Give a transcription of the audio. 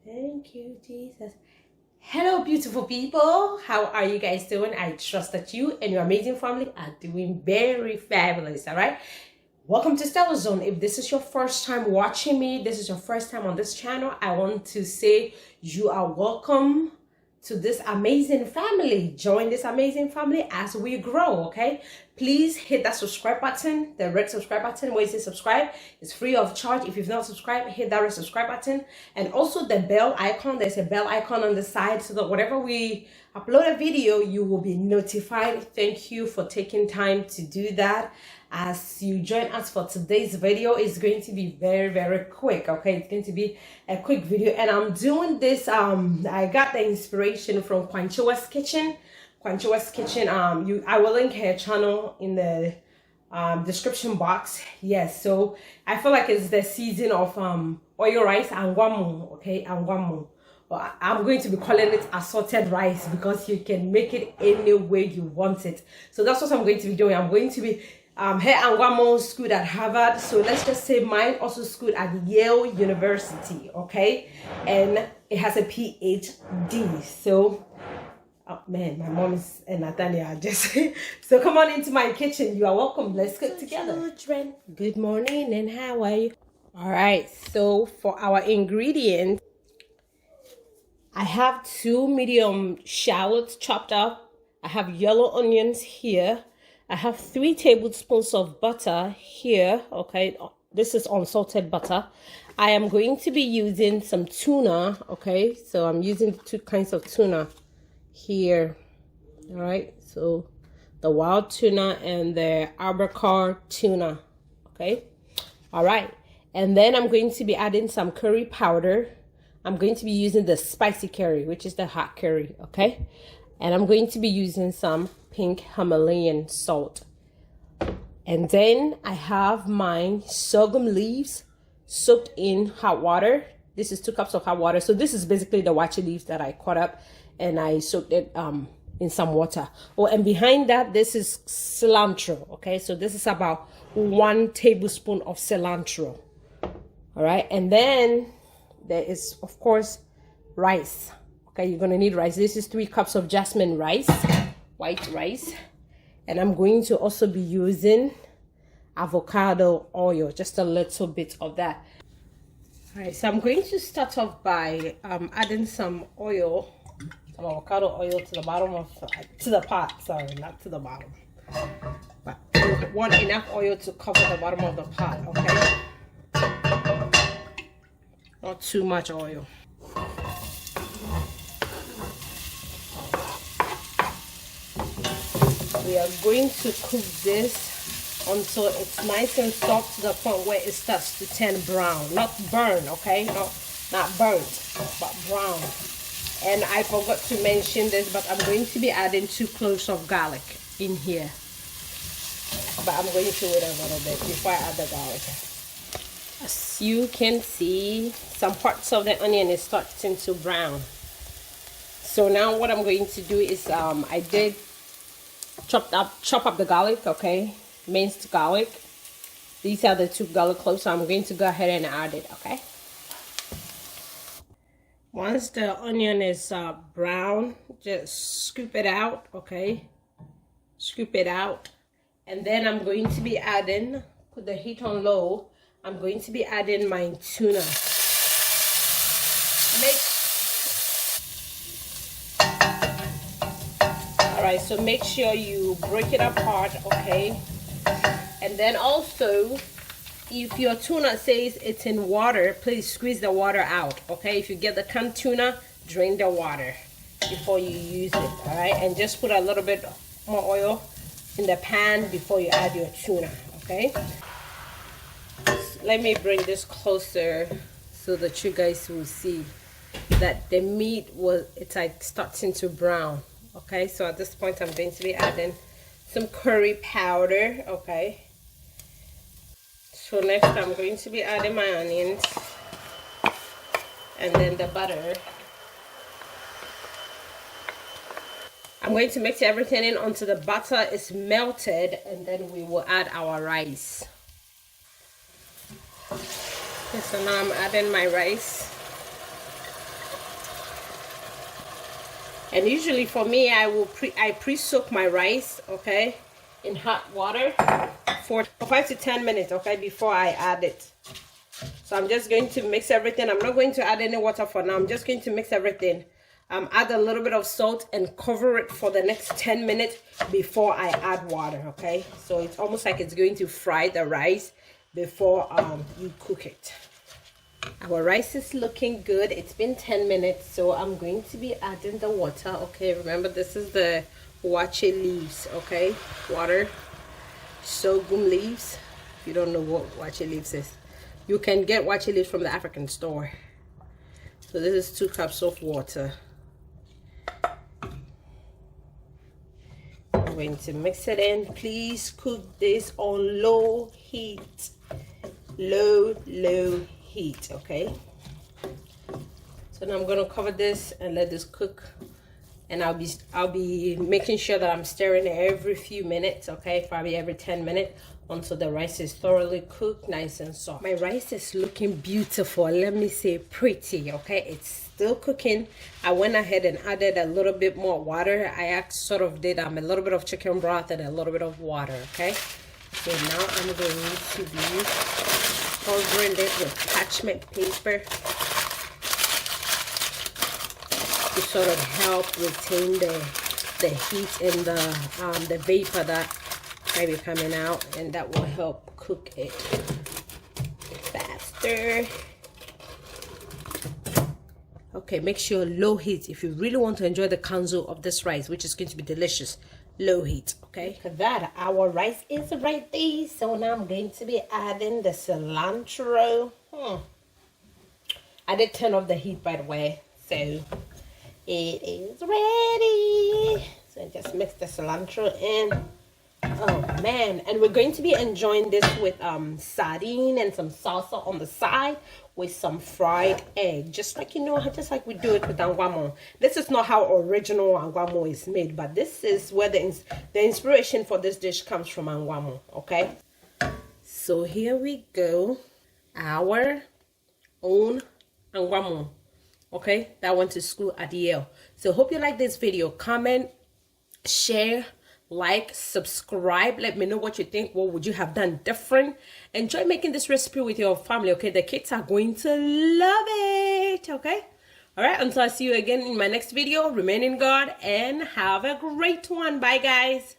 Thank you, Jesus. Hello, beautiful people. How are you guys doing? I trust that you and your amazing family are doing very fabulous, all right? Welcome to StellaZone. If this is your first time watching me, this is your first time on this channel, I want to say you are welcome to this amazing family. Join this amazing family as we grow, okay? Please hit that subscribe button, the red subscribe button where it says subscribe. It's free of charge. If you've not subscribed, hit that red subscribe button. And also the bell icon. There's a bell icon on the side so that whatever we upload a video, you will be notified. Thank you for taking time to do that. As you join us for today's video, it's going to be very quick, okay? It's going to be a quick video, and I'm doing this I got the inspiration from Kwanchoa's kitchen. I will link her channel in the description box. Yes, so I feel like it's the season of oil rice, Angwamu, okay? Angwamu. Well, I'm going to be calling it assorted rice because you can make it any way you want it. So that's what I'm going to be doing. I'm going to be her Angwamu schooled at Harvard, so let's just say mine also schooled at Yale University, okay? And it has a PhD. So oh man, my mom is and Natalia are just so come on into my kitchen. You are welcome. Let's cook together. Children, good morning and how are you? All right, so for our ingredients, I have 2 medium shallots chopped up. I have yellow onions here. I have 3 tablespoons of butter here, okay? This is unsalted butter. I am going to be using some tuna, okay? So I'm using 2 kinds of tuna here, all right? So the wild tuna and the Apparel tuna, okay? All right, and then I'm going to be adding some curry powder. I'm going to be using the spicy curry, which is the hot curry, okay? And I'm going to be using some pink Himalayan salt. And then I have my sorghum leaves soaked in hot water. This is 2 cups of hot water. So this is basically the Waakye leaves that I cut up and I soaked it in some water. Oh, and behind that, this is cilantro, okay? So this is about 1 tablespoon of cilantro, all right? And then there is, of course, rice. Okay, you're gonna need rice. This is 3 cups of jasmine rice, white rice. And I'm going to also be using avocado oil, just a little bit of that. All right, so I'm going to start off by adding some oil, some avocado oil to the bottom of, to the pot, sorry, not to the bottom. But you want enough oil to cover the bottom of the pot, okay? Not too much oil. We are going to cook this until it's nice and soft to the point where it starts to turn brown. Not burn, okay? Not burnt, but brown. And I forgot to mention this, but I'm going to be adding 2 cloves of garlic in here. But I'm going to wait a little bit before I add the garlic. As you can see, some parts of the onion is starting to brown. So now what I'm going to do is I did chop up the garlic, okay? Minced garlic. These are the 2 garlic cloves, so I'm going to go ahead and add it, okay? Once the onion is brown, just scoop it out, okay? Scoop it out. And then I'm going to be adding, put the heat on low, I'm going to be adding my tuna. Alright, so make sure you break it apart, okay? And then also, if your tuna says it's in water, please squeeze the water out, okay? If you get the canned tuna, drain the water before you use it, alright? And just put a little bit more oil in the pan before you add your tuna, okay? Let me bring this closer so that you guys will see that the meat it's like starting to brown. Okay, so at this point I'm going to be adding some curry powder, okay? So next I'm going to be adding my onions and then the butter. I'm going to mix everything in until the butter is melted, and then we will add our rice. Okay, so now I'm adding my rice. And usually for me, I pre-soak my rice, okay, in hot water for 5 to 10 minutes, okay, before I add it. So I'm just going to mix everything. I'm not going to add any water for now. I'm just going to mix everything. Add a little bit of salt and cover it for the next 10 minutes before I add water, okay? So it's almost like it's going to fry the rice before you cook it. Our rice is looking good. It's been 10 minutes, so I'm going to be adding the water, okay? Remember, this is the Waakye Leaves, okay? Water, sorghum leaves. If you don't know what Waakye Leaves is, you can get Waakye Leaves from the African store. So this is 2 cups of water. I'm going to mix it in. Please cook this on low heat. Low heat, okay? So now I'm gonna cover this and let this cook, and I'll be making sure that I'm stirring it every few minutes, okay? Probably every 10 minutes until the rice is thoroughly cooked, nice and soft. My rice is looking beautiful. Let me say pretty, okay? It's still cooking. I went ahead and added a little bit more water. I sort of did a little bit of chicken broth and a little bit of water, okay? So now I'm going to be covering it with parchment paper to sort of help retain the heat and the vapor that might be coming out, and that will help cook it faster. Okay, make sure low heat if you really want to enjoy the kanzo of this rice, which is going to be delicious. Low heat, okay? For that, our rice is ready. So now I'm going to be adding the cilantro. I did turn off the heat, by the way, so it is ready. So just mix the cilantro in. Oh man, and we're going to be enjoying this with sardine and some salsa on the side with some fried egg, just like, you know, just like we do it with Angwamu. This is not how original Angwamu is made, but this is where the inspiration for this dish comes from, Angwamu, okay? So here we go, our own Angwamu, okay, that went to school at Yale. So hope you like this video. Comment, share, like, subscribe. Let me know what you think. What would you have done different? Enjoy making this recipe with your family, okay? The kids are going to love it, okay? All right, until I see you again in my next video, remain in God and have a great one. Bye, guys.